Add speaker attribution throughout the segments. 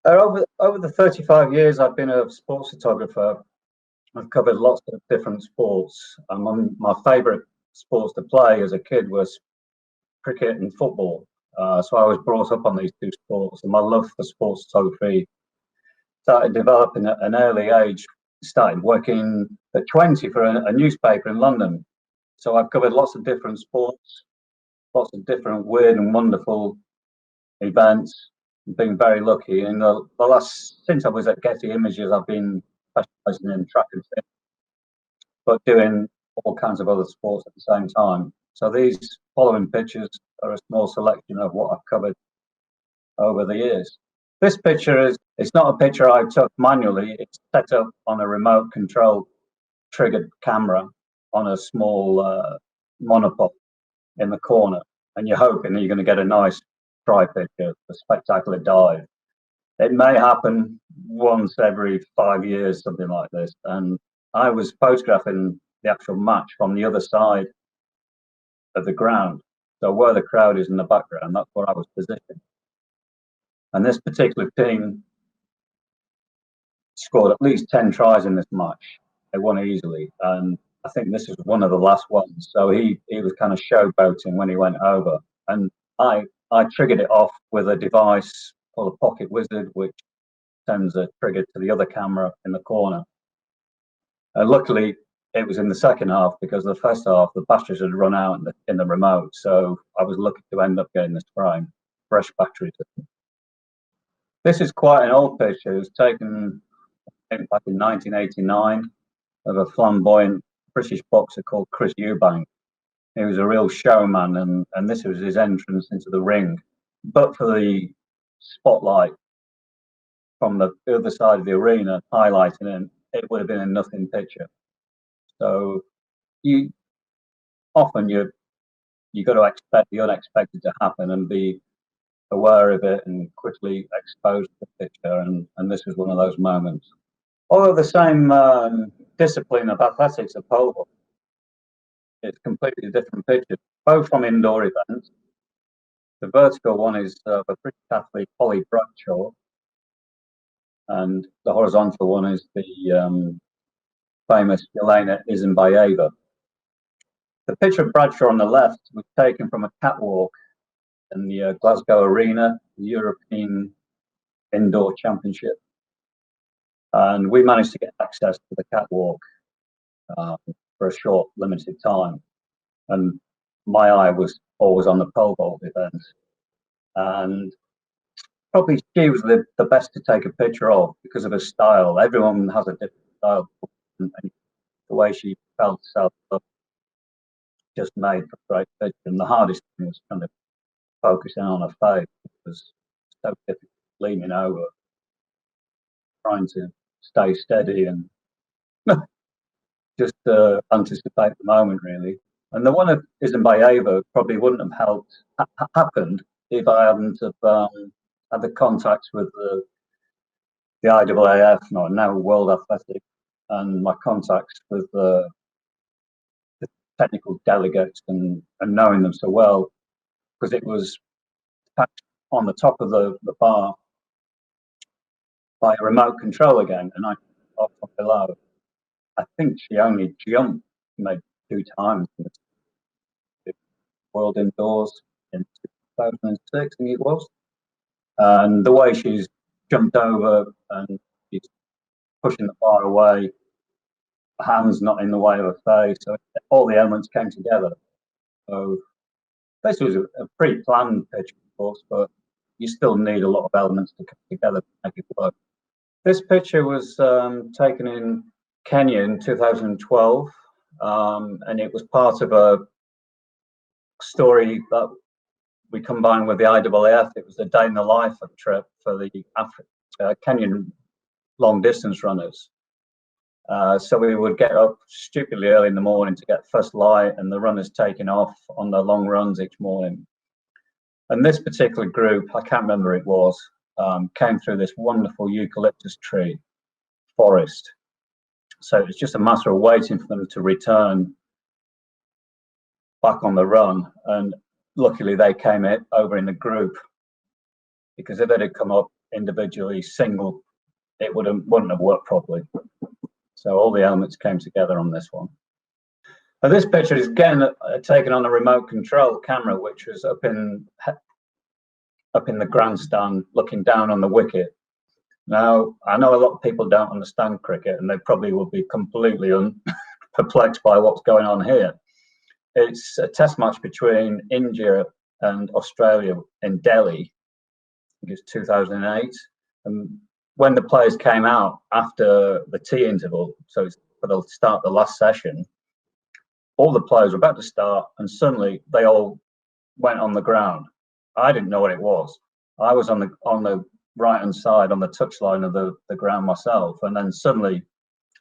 Speaker 1: Over the 35 years I've been a sports photographer, I've covered lots of different sports. My favourite sports to play as a kid was cricket and football. So I was brought up on these two sports, and my love for sports photography started developing at an early age. Started working at 20 for a newspaper in London. So I've covered lots of different sports, lots of different weird and wonderful events. Been very lucky. In the last, since I was at Getty Images, I've been specialising in track and field, but doing all kinds of other sports at the same time. So these following pictures are a small selection of what I've covered over the years. This picture it's not a picture I took manually. It's set up on a remote control triggered camera on a small monopod in the corner. And you're hoping that you're going to get a nice try picture, a spectacular dive. It may happen once every 5 years, something like this. And I was photographing the actual match from the other side of the ground. So where the crowd is in the background, that's where I was positioned. And this particular team scored at least 10 tries in this match. They won easily. And I think this was one of the last ones. So he was kind of showboating when he went over. And I triggered it off with a device called a Pocket Wizard, which sends a trigger to the other camera in the corner. Luckily, it was in the second half, because the first half, the batteries had run out in the remote. So I was lucky to end up getting this frame, fresh batteries. This is quite an old picture. It was taken, I think, back in 1989 of a flamboyant British boxer called Chris Eubanks. He was a real showman, and this was his entrance into the ring. But for the spotlight from the other side of the arena highlighting him, it would have been a nothing picture. So you got to expect the unexpected to happen and be aware of it and quickly expose the picture. And this was one of those moments. Although the same discipline of athletics of pole vault, it's completely different pictures, both from indoor events. The vertical one is of a British athlete, Polly Bradshaw, and the horizontal one is the famous Yelena Isinbayeva. The picture of Bradshaw on the left was taken from a catwalk in the Glasgow Arena, the European Indoor Championship. And we managed to get access to the catwalk for a short, limited time. And my eye was always on the pole vault event. And probably she was the best to take a picture of because of her style. Everyone has a different style. And the way she felt herself just made for a great picture. And the hardest thing was kind of focusing on her face. It was so difficult, leaning over, trying to stay steady and just anticipate the moment, really. And the one of Isinbayeva probably wouldn't have happened if I hadn't have had the contacts with the IAAF, now World Athletics, and my contacts with the technical delegates and knowing them so well, because it was attached on the top of the bar by a remote control again, and I off below. I think she only jumped maybe 2 times in the World Indoors in 2006, I think it was. And the way she's jumped over and she's pushing the bar away, her hands not in the way of her face, so all the elements came together. So this was a pre-planned picture, of course, but you still need a lot of elements to come together to make it work. This picture was taken in Kenya in 2012, and it was part of a story that we combined with the IAAF. It was a day in the life trip for the Kenyan long distance runners. So we would get up stupidly early in the morning to get first light, and the runners taking off on their long runs each morning. And this particular group, I can't remember who it was, came through this wonderful eucalyptus tree forest. So it was just a matter of waiting for them to return back on the run. And luckily they came over in the group, because if it had come up individually, single, it wouldn't have worked properly. So all the elements came together on this one. Now this picture is again taken on a remote control camera, which was up in the grandstand, looking down on the wicket. Now I know a lot of people don't understand cricket, and they probably will be completely perplexed by what's going on here. It's a test match between India and Australia in Delhi. I think it's 2008. And when the players came out after the tea interval, so it's for the start of the last session, all the players were about to start, and suddenly they all went on the ground. I didn't know what it was. I was on the right hand side on the touchline of the ground myself, and then suddenly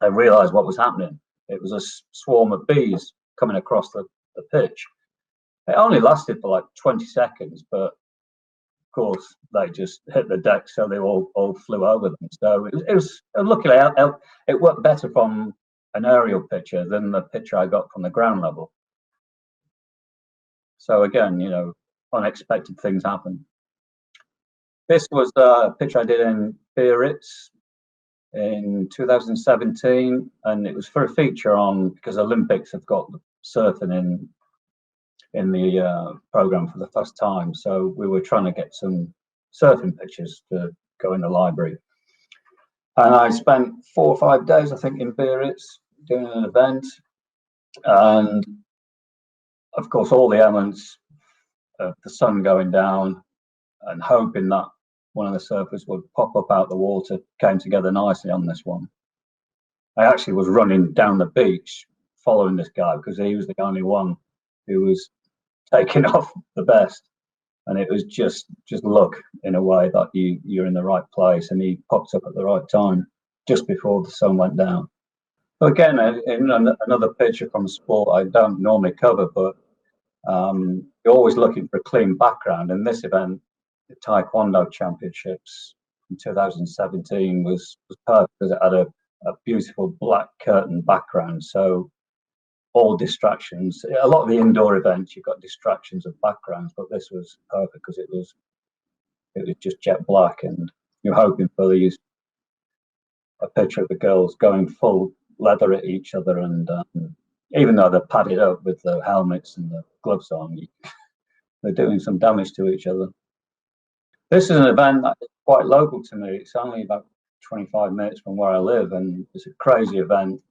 Speaker 1: I realised what was happening. It was a swarm of bees coming across the pitch. It only lasted for like 20 seconds, but of course they just hit the deck, so they all flew over them. So it was luckily it worked better from an aerial picture than the picture I got from the ground level. So again, you know, unexpected things happen. This was a picture I did in Biarritz in 2017, and it was for a feature on, because Olympics have got surfing in the program for the first time, so we were trying to get some surfing pictures to go in the library. And I spent 4 or 5 days, I think, in Biarritz doing an event, and of course all the elements of the sun going down and hoping that one of the surfers would pop up out the water came together nicely on this one. I actually was running down the beach following this guy because he was the only one who was taking off the best, and it was just luck in a way that you're in the right place, and he popped up at the right time just before the sun went down. So again, in another picture from sport I don't normally cover, but you're always looking for a clean background. And this event, the Taekwondo Championships in 2017, was perfect because it had a beautiful black curtain background. So all distractions, a lot of the indoor events, you've got distractions of backgrounds, but this was perfect because it was just jet black, and you're hoping for a picture of the girls going full leather at each other, and even though they're padded up with the helmets and the gloves on, they're doing some damage to each other. This is an event that is quite local to me. It's only about 25 minutes from where I live, and it's a crazy event.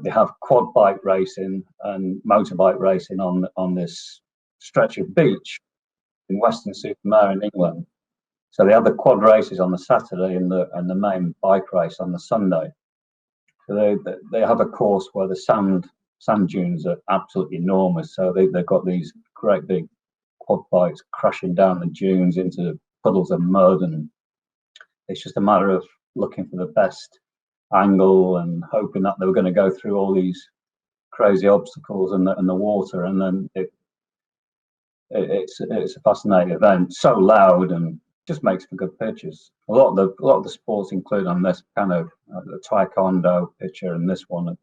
Speaker 1: They have quad bike racing and motorbike racing on this stretch of beach in Weston-super-Mare in England. So they have the quad races on the Saturday and the main bike race on the Sunday. So they have a course where the sand dunes are absolutely enormous. So they've got these great big quad bikes crashing down the dunes into puddles of mud, and it's just a matter of looking for the best angle and hoping that they were going to go through all these crazy obstacles and the water, and then it's a fascinating event. So loud and just makes for good pictures. A lot of the sports include on this kind of the Taekwondo picture and this one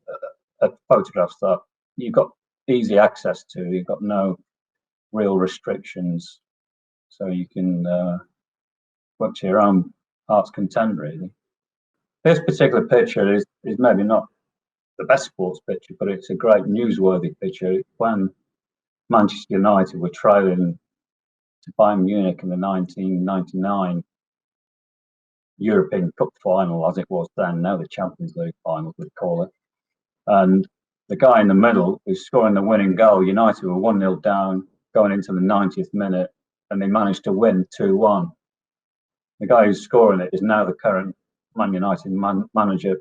Speaker 1: are photographs that you've got easy access to. You've got no real restrictions, so you can work to your own heart's content, really. This particular picture is maybe not the best sports picture, but it's a great newsworthy picture. It's when Manchester United were trailing to Bayern Munich in the 1999 European Cup final, as it was then, now the Champions League final, we'd call it. And the guy in the middle who's scoring the winning goal, United were 1-0 down going into the 90th minute, and they managed to win 2-1. The guy who's scoring it is now the current Man United manager,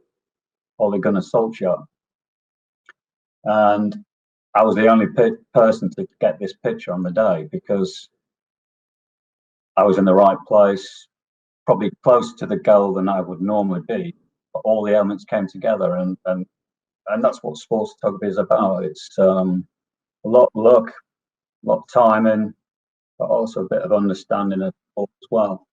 Speaker 1: Ole Gunnar Solskjaer. And I was the only person to get this picture on the day because I was in the right place, probably closer to the goal than I would normally be. But all the elements came together, and that's what sports photography is about. It's a lot of luck, a lot of timing, but also a bit of understanding of sport as well.